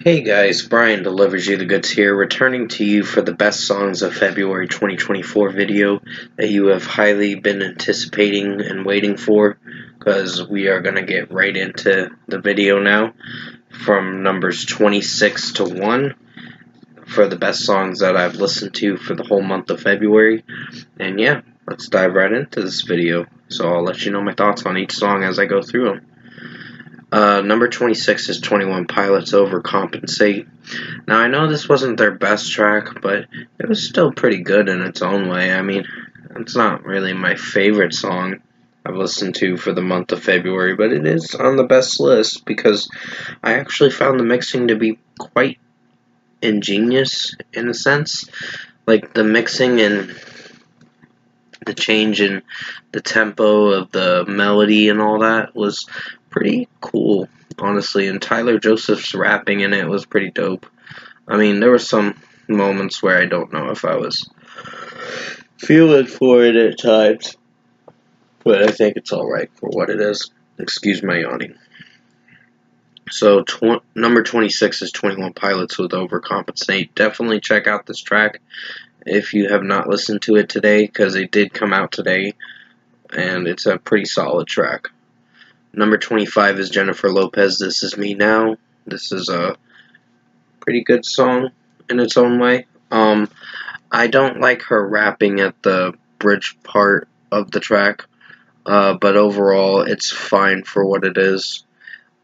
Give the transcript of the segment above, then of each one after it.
Hey guys, Brian delivers you the goods here, returning to you for the best songs of February 2024 video that you have highly been anticipating and waiting for, because we are going to get right into the video now, from numbers 26 to 1, for the best songs that I've listened to for the whole month of February. And yeah, let's dive right into this video, so I'll let you know my thoughts on each song as I go through them. Number 26 is 21 Pilots Overcompensate. Now, I know this wasn't their best track, but it was still pretty good in its own way. I mean, it's not really my favorite song I've listened to for the month of February, but it is on the best list because I actually found the mixing to be quite ingenious in a sense. Like, the mixing and the change in the tempo of the melody and all that was pretty cool, honestly, and Tyler Joseph's rapping in it was pretty dope. I mean, there were some moments where I don't know if I was feeling for it at times, but I think it's alright for what it is. Excuse my yawning. So, number 26 is 21 Pilots with Overcompensate. Definitely check out this track if you have not listened to it today, because it did come out today, and it's a pretty solid track. Number 25 is Jennifer Lopez, This Is Me Now. This is a pretty good song in its own way. I don't like her rapping at the bridge part of the track, but overall it's fine for what it is.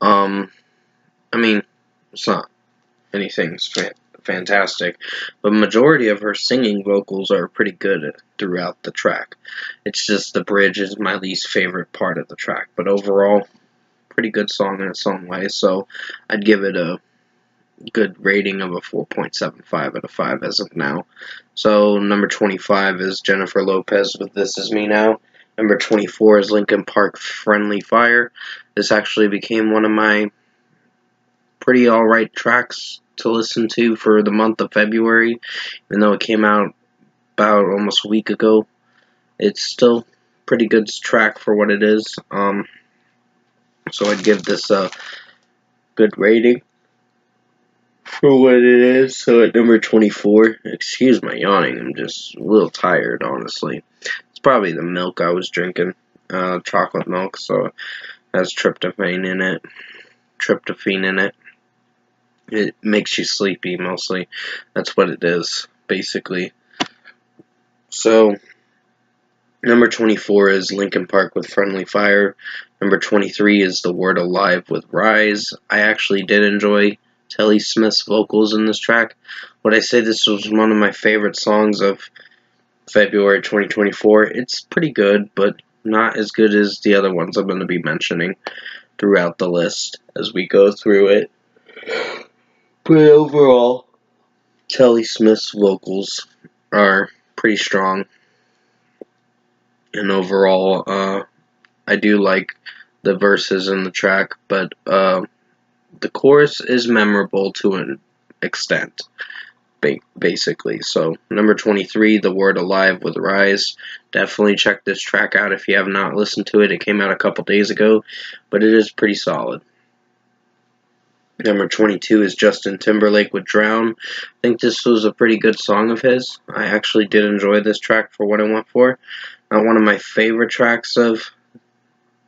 I mean, it's not anything fantastic, but majority of her singing vocals are pretty good throughout the track. It's just the bridge is my least favorite part of the track, but overall, pretty good song in its own way, so I'd give it a good rating of a 4.75 out of 5 as of now. So number 25 is Jennifer Lopez with This Is Me Now. Number 24 is Linkin Park, Friendly Fire. This actually became one of my pretty alright tracks to listen to for the month of February, even though it came out about almost a week ago. It's still pretty good track for what it is. So I'd give this a good rating for what it is. So at number 24, excuse my yawning, I'm just a little tired, honestly. It's probably the milk I was drinking, chocolate milk, so it has tryptophan in it. It makes you sleepy, mostly. That's what it is, basically. So, number 24 is Linkin Park with Friendly Fire. Number 23 is The Word Alive with Rise. I actually did enjoy Telly Smith's vocals in this track. Would I say this was one of my favorite songs of February 2024? It's pretty good, but not as good as the other ones I'm going to be mentioning throughout the list as we go through it. But overall, Telly Smith's vocals are pretty strong. And overall, I do like the verses in the track, but the chorus is memorable to an extent, basically. So, number 23, The Word Alive with Rise. Definitely check this track out if you have not listened to it. It came out a couple days ago, but it is pretty solid. Number 22 is Justin Timberlake with Drown. I think this was a pretty good song of his. I actually did enjoy this track for what it went for. Not one of my favorite tracks of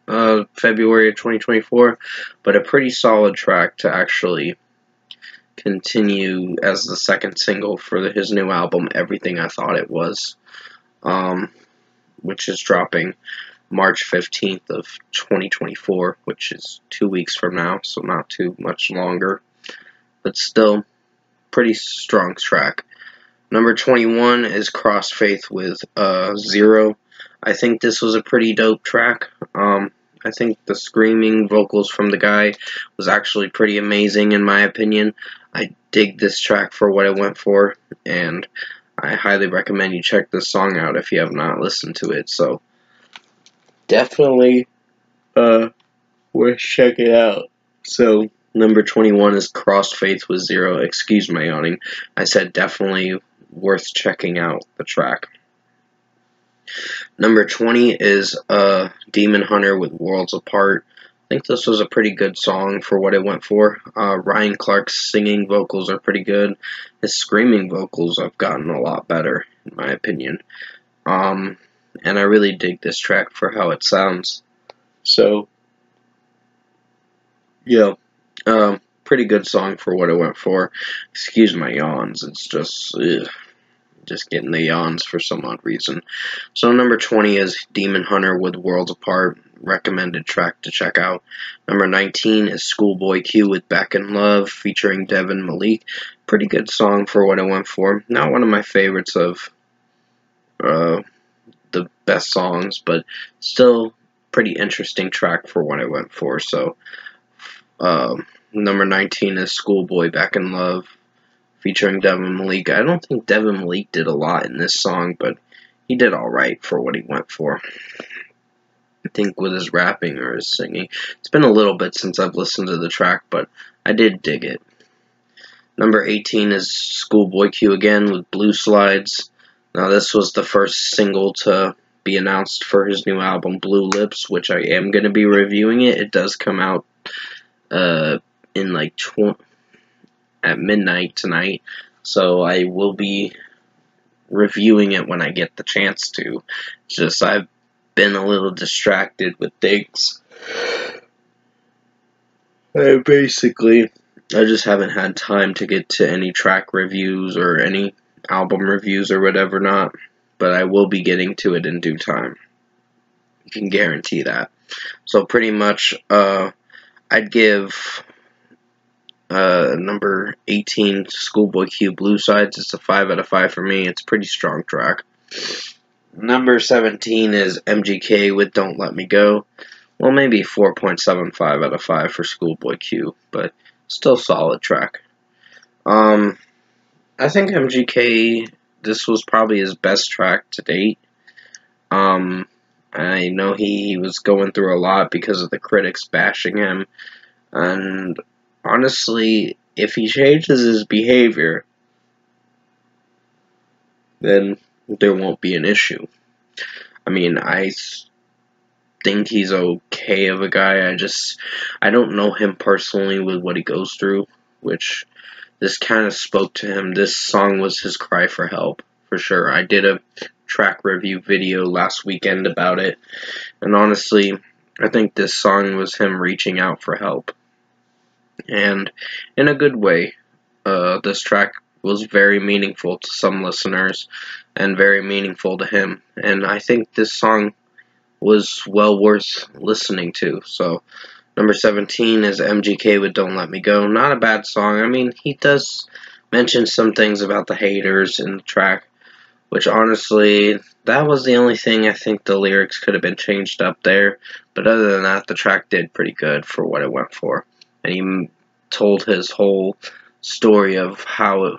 February of 2024, but a pretty solid track to actually continue as the second single for his new album, Everything I Thought It Was, which is dropping March 15th of 2024, which is 2 weeks from now, so not too much longer, but still pretty strong track. Number 21 is Crossfaith with Zero. I think this was a pretty dope track. I think the screaming vocals from the guy was actually pretty amazing in my opinion. I dig this track for what it went for, and I highly recommend you check this song out if you have not listened to it. So definitely worth checking out. So number 21 is Crossfaith with Zero. Excuse my yawning. I said definitely worth checking out the track. Number 20 is Demon Hunter with Worlds Apart. think this was a pretty good song for what it went for. Ryan Clark's singing vocals are pretty good. His screaming vocals have gotten a lot better, in my opinion. And I really dig this track for how it sounds. So, yeah, pretty good song for what it went for. Excuse my yawns, it's just getting the yawns for some odd reason. So number 20 is Demon Hunter with Worlds Apart. Recommended track to check out. Number 19 is Schoolboy Q with Back in Love featuring Devin Malik. Pretty good song for what it went for. Not one of my favorites of the best songs, but still pretty interesting track for what it went for. So number 19 is Schoolboy Back in Love featuring Devin Malik. I don't think Devin Malik did a lot in this song, but he did alright for what he went for. I think with his rapping or his singing. It's been a little bit since I've listened to the track, but I did dig it. Number 18 is Schoolboy Q again with Blue Slides. Now this was the first single to be announced for his new album Blue Lips, which I am going to be reviewing it. It does come out in like at midnight tonight, so I will be reviewing it when I get the chance to. It's just I've been a little distracted with things. I just haven't had time to get to any track reviews or any album reviews or whatever not, but I will be getting to it in due time. You can guarantee that. So pretty much, I'd give number 18 Schoolboy Q Blue Sides. It's a 5 out of 5 for me. It's a pretty strong track. Number 17 is MGK with Don't Let Me Go. Well, maybe 4.75 out of 5 for Schoolboy Q, but still solid track. I think MGK, this was probably his best track to date. I know he was going through a lot because of the critics bashing him, and honestly, if he changes his behavior, then there won't be an issue. I mean, I think he's okay of a guy. I don't know him personally with what he goes through, which this kind of spoke to him. This song was his cry for help, for sure. I did a track review video last weekend about it, and honestly, I think this song was him reaching out for help. And in a good way, this track was very meaningful to some listeners and very meaningful to him, and I think this song was well worth listening to. So number 17 is MGK with Don't Let Me Go. Not a bad song. I mean, he does mention some things about the haters in the track, which honestly, that was the only thing I think the lyrics could have been changed up there, but other than that, the track did pretty good for what it went for. And he told his whole story of how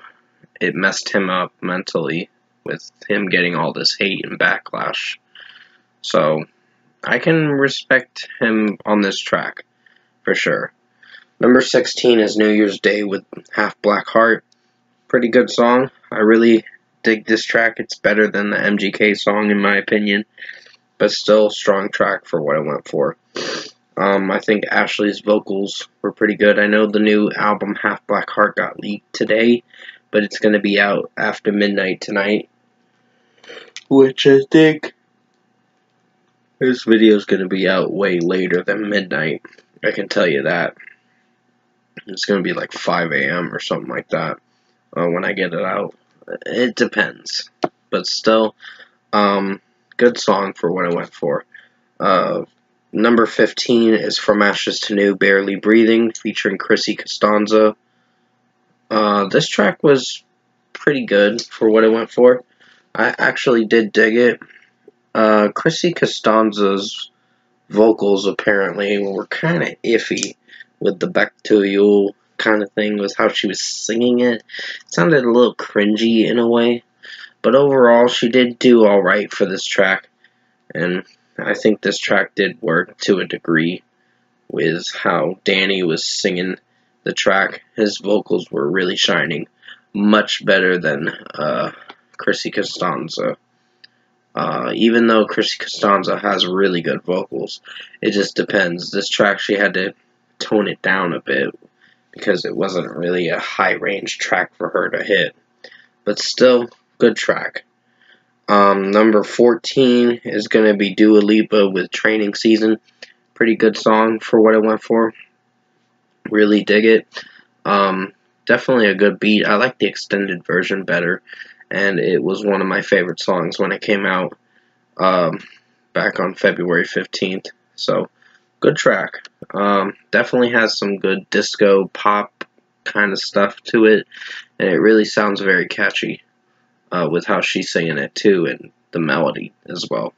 it messed him up mentally with him getting all this hate and backlash. So I can respect him on this track, for sure. Number 16 is New Year's Day with Half Black Heart. Pretty good song. I really dig this track. It's better than the MGK song in my opinion, but still strong track for what it went for. I think Ashley's vocals were pretty good. I know the new album Half Black Heart got leaked today, but it's going to be out after midnight tonight, which I think this video is going to be out way later than midnight. I can tell you that. It's going to be like 5 a.m. or something like that when I get it out. It depends. But still, good song for what it went for. Number 15 is From Ashes to New, Barely Breathing, featuring Chrissy Costanza. This track was pretty good for what it went for. I actually did dig it. Chrissy Costanza's vocals apparently were kind of iffy with the Back to You kind of thing, with how she was singing it. It sounded a little cringy in a way, but overall she did do alright for this track, and I think this track did work to a degree with how Danny was singing the track. His vocals were really shining, much better than Chrissy Costanza. Even though Chrissy Costanza has really good vocals, it just depends. This track, she had to tone it down a bit because it wasn't really a high range track for her to hit. But still, good track. Number 14 is going to be Dua Lipa with Training Season. Pretty good song for what it went for. Really dig it. Definitely a good beat. I like the extended version better, and it was one of my favorite songs when it came out back on February 15th. So, good track. Definitely has some good disco pop kind of stuff to it, and it really sounds very catchy with how she's singing it too, and the melody as well.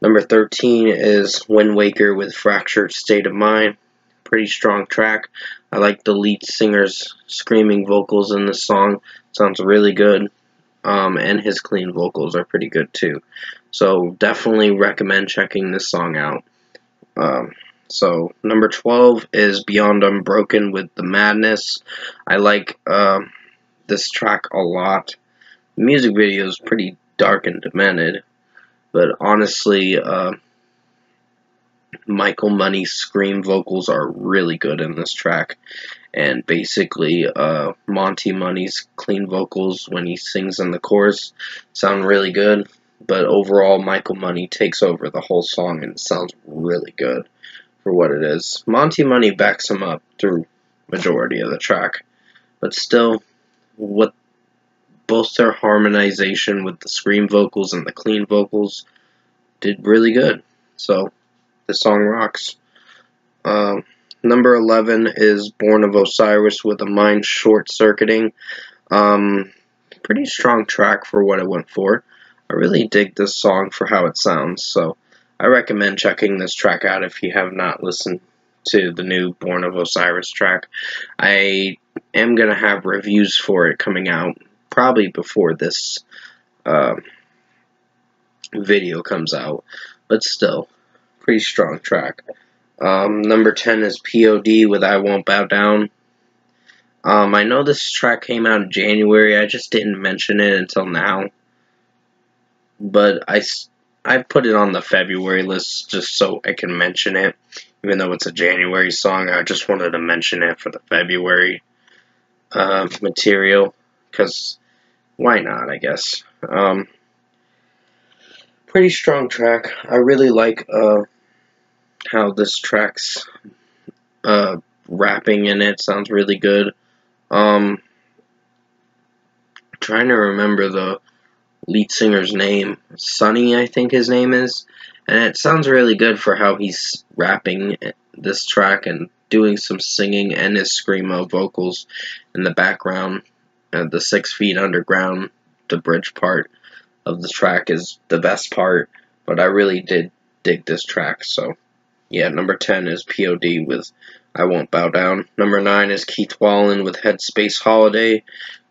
Number 13 is Wind Waker with Fractured State of Mind. Pretty strong track. I like the lead singer's screaming vocals in this song. Sounds really good. And his clean vocals are pretty good too. So definitely recommend checking this song out. So number 12 is Beyond Unbroken with The Madness. I like this track a lot. The music video is pretty dark and demented, but honestly, Michael Money's scream vocals are really good in this track, and basically Monty Money's clean vocals when he sings in the chorus sound really good, but overall Michael Money takes over the whole song and it sounds really good for what it is. Monty Money backs him up through majority of the track, but still, what both their harmonization with the scream vocals and the clean vocals did really good. So the song rocks. Number 11 is Born of Osiris with A Mind Short Circuiting. Pretty strong track for what it went for. I really dig this song for how it sounds, so I recommend checking this track out if you have not listened to the new Born of Osiris track. I am going to have reviews for it coming out probably before this video comes out, but still, pretty strong track. Number 10 is POD with I Won't Bow Down. I know this track came out in January, I just didn't mention it until now, but I put it on the February list just so I can mention it, even though it's a January song. I just wanted to mention it for the February material, because why not, I guess. Pretty strong track. I really like how this track's rapping in it sounds really good. Trying to remember the lead singer's name. Sonny, I think his name is. And it sounds really good for how he's rapping this track and doing some singing and his screamo vocals in the background. The 6 Feet Underground, the bridge part of the track is the best part, but I really did dig this track. So yeah, number 10 is POD with I Won't Bow Down. Number 9 is Keith Wallen with Headspace Holiday.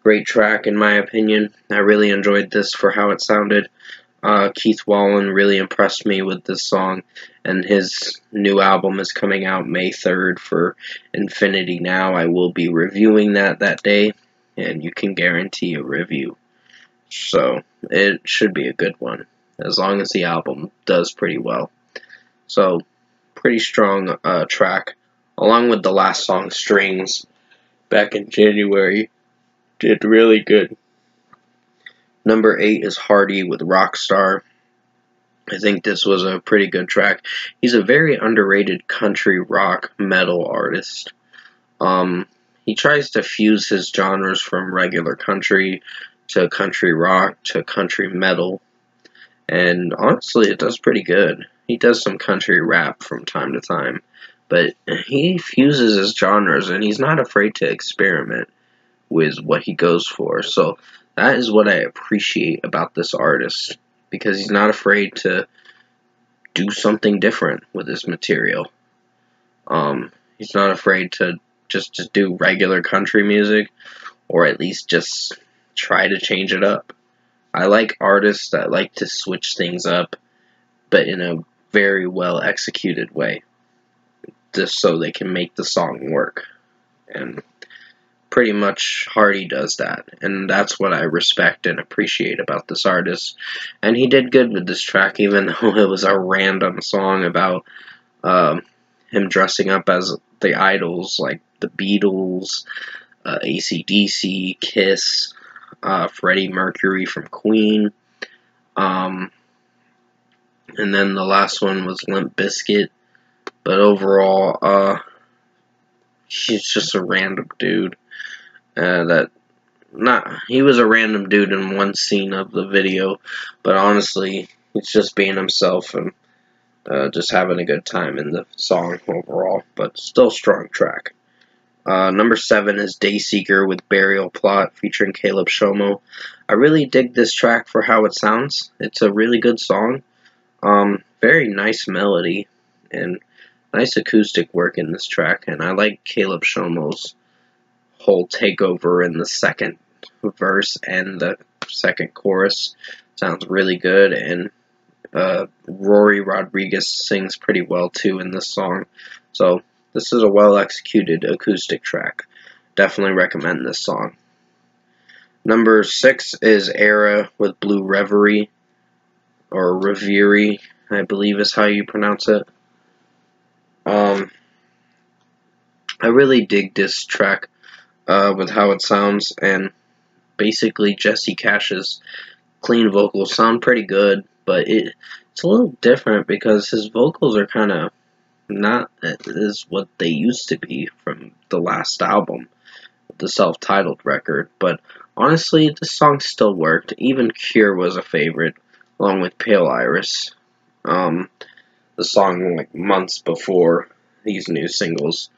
Great track in my opinion. I really enjoyed this for how it sounded. Keith Wallen really impressed me with this song, and his new album is coming out May 3rd for Infinity Now. I will be reviewing that day, and you can guarantee a review. So it should be a good one, as long as the album does pretty well. So pretty strong track, along with the last song, Strings, back in January, did really good. Number 8 is Hardy with Rockstar. I think this was a pretty good track. He's a very underrated country rock metal artist. He tries to fuse his genres from regular country to country rock to country metal, and honestly it does pretty good. He does some country rap from time to time, but he fuses his genres and he's not afraid to experiment with what he goes for. So that is what I appreciate about this artist, because he's not afraid to do something different with his material. He's not afraid to just do regular country music, or at least just try to change it up. I like artists that like to switch things up, but in a very well executed way, just so they can make the song work. And pretty much Hardy does that, and that's what I respect and appreciate about this artist. And he did good with this track, even though it was a random song about him dressing up as the idols like the Beatles, AC/DC, Kiss, Freddie Mercury from Queen, and then the last one was Limp Bizkit. But overall, he's just a random dude. He was a random dude in one scene of the video, but honestly, he's just being himself and just having a good time in the song overall. But still strong track. Number 7 is Dayseeker with Burial Plot featuring Caleb Shomo. I really dig this track for how it sounds. It's a really good song. Very nice melody and nice acoustic work in this track. And I like Caleb Shomo's whole takeover in the second verse and the second chorus. Sounds really good. And Rory Rodriguez sings pretty well too in this song. So this is a well-executed acoustic track. Definitely recommend this song. Number 6 is Era with Blue Reverie, or Reverie, I believe is how you pronounce it. I really dig this track with how it sounds, and basically Jesse Cash's clean vocals sound pretty good, but it's a little different because his vocals are kind of not as what they used to be from the last album, the self-titled record. But honestly, this song still worked. Even Cure was a favorite, along with Pale Iris. The song like months before these new singles.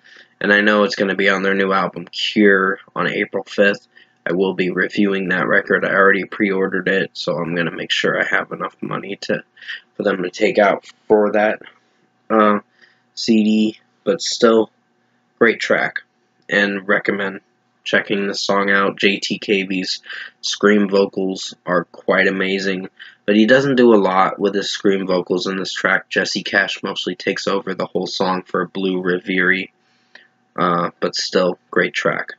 And I know it's going to be on their new album, Cure, on April 5th. I will be reviewing that record. I already pre-ordered it, so I'm going to make sure I have enough money for them to take out for that CD, but still, great track, and recommend checking this song out. JTKB's scream vocals are quite amazing, but he doesn't do a lot with his scream vocals in this track. Jesse Cash mostly takes over the whole song for Blue Reverie, but still, great track.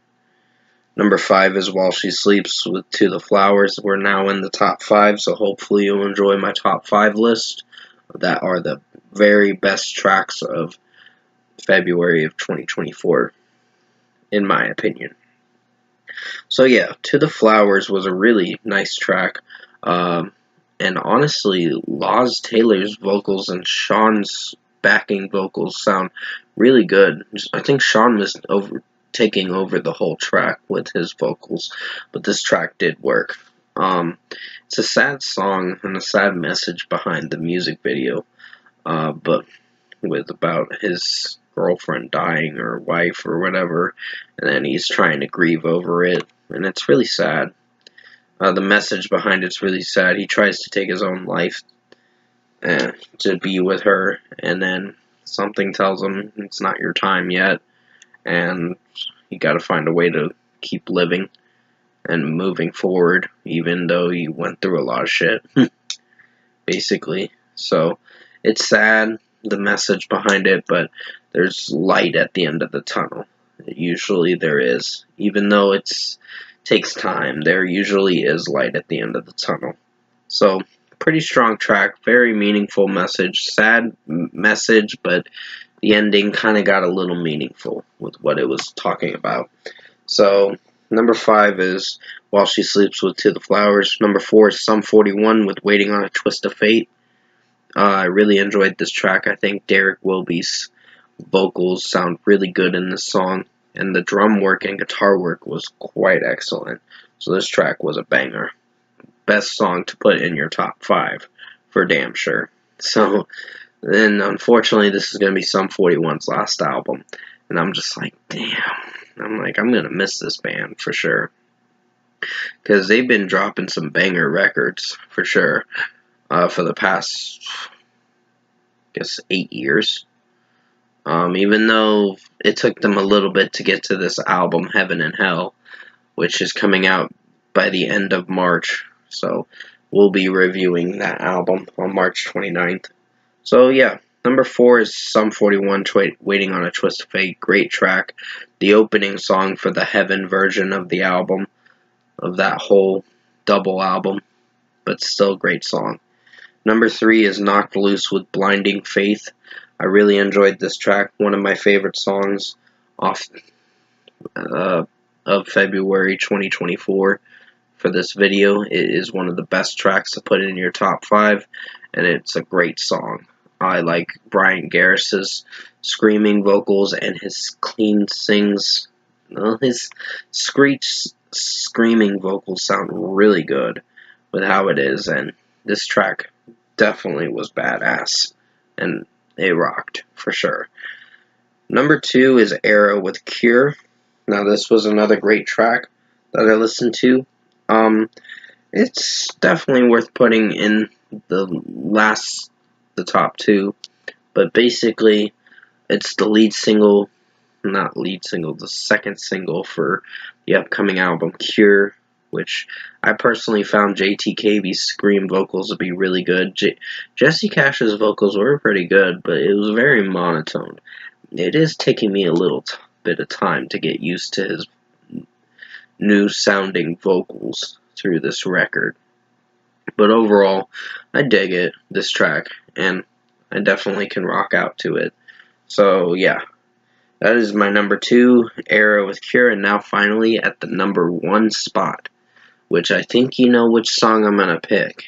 Number 5 is While She Sleeps with To the Flowers. We're now in the top 5, so hopefully you'll enjoy my top 5 list. That are the very best tracks of February of 2024, in my opinion. So yeah, To the Flowers was a really nice track, and honestly, Laz Taylor's vocals and Sean's backing vocals sound really good. I think Sean was taking over the whole track with his vocals, but this track did work. It's a sad song and a sad message behind the music video, but with about his girlfriend dying or wife or whatever, and then he's trying to grieve over it, and it's really sad. The message behind it's really sad. He tries to take his own life to be with her, and then something tells him it's not your time yet, and you gotta find a way to keep living and moving forward, even though you went through a lot of shit, basically. So, it's sad, the message behind it, but there's light at the end of the tunnel. Usually there is. Even though it takes time, there usually is light at the end of the tunnel. So, pretty strong track, very meaningful message, sad message, but the ending kind of got a little meaningful with what it was talking about. So, number 5 is While She Sleeps with To the Flowers. Number 4 is Sum 41 with Waiting on a Twist of Fate. I really enjoyed this track. I think Derek Wilby's vocals sound really good in this song, and the drum work and guitar work was quite excellent. So this track was a banger. Best song to put in your top 5, for damn sure. So, then unfortunately this is going to be Sum 41's last album, and I'm just like, damn. I'm going to miss this band for sure, because they've been dropping some banger records for sure for the past, I guess, 8 years. Even though it took them a little bit to get to this album, Heaven and Hell, which is coming out by the end of March. So we'll be reviewing that album on March 29th. So yeah, Number 4 is Sum 41, Waiting on a Twist of Fate. Great track. The opening song for the Heaven version of the album, of that whole double album, but still great song. Number 3 is Knocked Loose with Blinding Faith. I really enjoyed this track. One of my favorite songs of February 2024 for this video. It is one of the best tracks to put in your top 5, and it's a great song. I like Brian Garris's screaming vocals and his clean sings. His screaming vocals sound really good with how it is, and this track definitely was badass, and it rocked for sure. Number 2 is Era with Cure. Now this was another great track that I listened to. It's definitely worth putting in the top 2, but basically it's the the second single for the upcoming album Cure, which I personally found JTKB's scream vocals to be really good. Jesse Cash's vocals were pretty good, but it was very monotone. It is taking me a little bit of time to get used to his new sounding vocals through this record. But overall, I dig it, this track, and I definitely can rock out to it. So yeah, that is my number 2, Era with Cure, and now finally at the number 1 spot, which I think you know which song I'm gonna pick.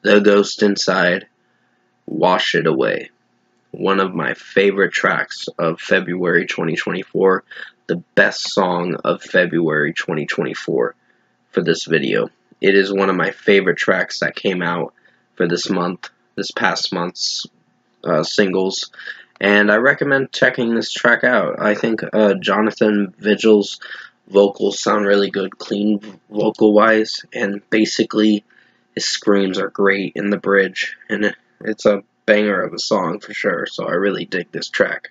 The Ghost Inside, Wash It Away. One of my favorite tracks of February 2024, the best song of February 2024 for this video. It is one of my favorite tracks that came out for this past month's singles, and I recommend checking this track out. I think Jonathan Vigil's vocals sound really good, clean vocal-wise, and basically his screams are great in the bridge, and it's a banger of a song for sure, so I really dig this track.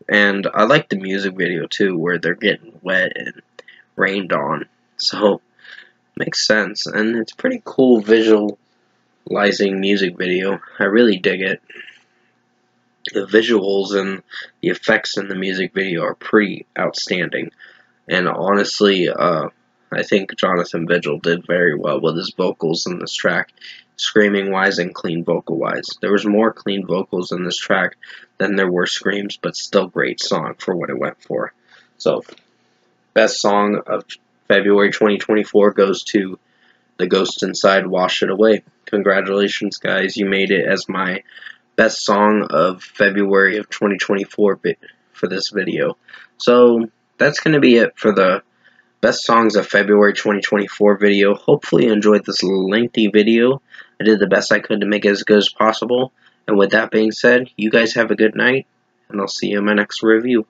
And I like the music video too, where they're getting wet and rained on, so makes sense, and it's pretty cool visualizing music video. I really dig it. The visuals and the effects in the music video are pretty outstanding, and honestly, I think Jonathan Vigil did very well with his vocals in this track, screaming wise and clean vocal wise. There was more clean vocals in this track than there were screams, but still great song for what it went for. So, best song of February 2024 goes to The Ghost Inside, Wash It Away. Congratulations, guys. You made it as my best song of February of 2024 for this video. So, that's going to be it for the best songs of February 2024 video. Hopefully you enjoyed this lengthy video. I did the best I could to make it as good as possible. And with that being said, you guys have a good night, and I'll see you in my next review.